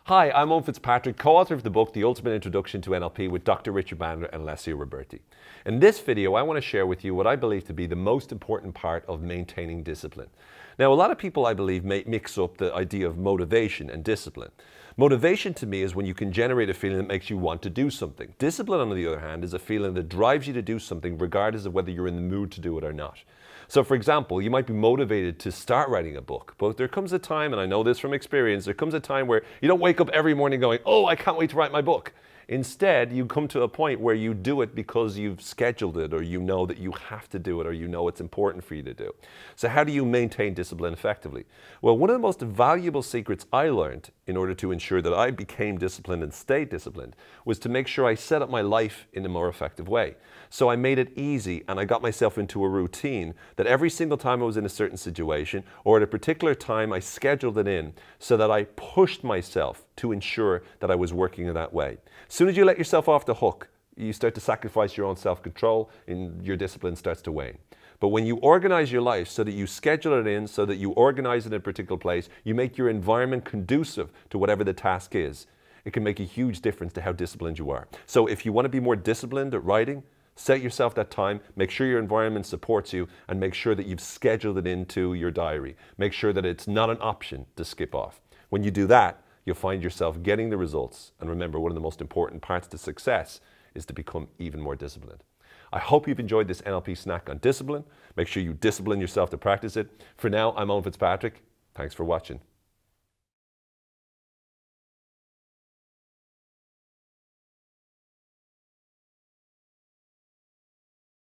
Hi, I'm Owen Fitzpatrick, co-author of the book, The Ultimate Introduction to NLP with Dr. Richard Bandler and Alessio Roberti. In this video, I want to share with you what I believe to be the most important part of maintaining discipline. Now, a lot of people, I believe, mix up the idea of motivation and discipline. Motivation to me is when you can generate a feeling that makes you want to do something. Discipline, on the other hand, is a feeling that drives you to do something regardless of whether you're in the mood to do it or not. So for example, you might be motivated to start writing a book, but there comes a time, and I know this from experience, there comes a time where you don't wake up every morning going, oh, I can't wait to write my book. Instead, you come to a point where you do it because you've scheduled it, or you know that you have to do it, or you know it's important for you to do. So how do you maintain discipline effectively? Well, one of the most valuable secrets I learned in order to ensure that I became disciplined and stayed disciplined was to make sure I set up my life in a more effective way. So I made it easy, and I got myself into a routine that every single time I was in a certain situation or at a particular time, I scheduled it in so that I pushed myself to ensure that I was working in that way. As soon as you let yourself off the hook, you start to sacrifice your own self-control and your discipline starts to wane. But when you organize your life so that you schedule it in, so that you organize it in a particular place, you make your environment conducive to whatever the task is, it can make a huge difference to how disciplined you are. So if you want to be more disciplined at writing, set yourself that time, make sure your environment supports you, and make sure that you've scheduled it into your diary. Make sure that it's not an option to skip off. When you do that, you'll find yourself getting the results. And remember, one of the most important parts to success is to become even more disciplined. I hope you've enjoyed this NLP snack on discipline. Make sure you discipline yourself to practice it. For now, I'm Owen Fitzpatrick. Thanks for watching.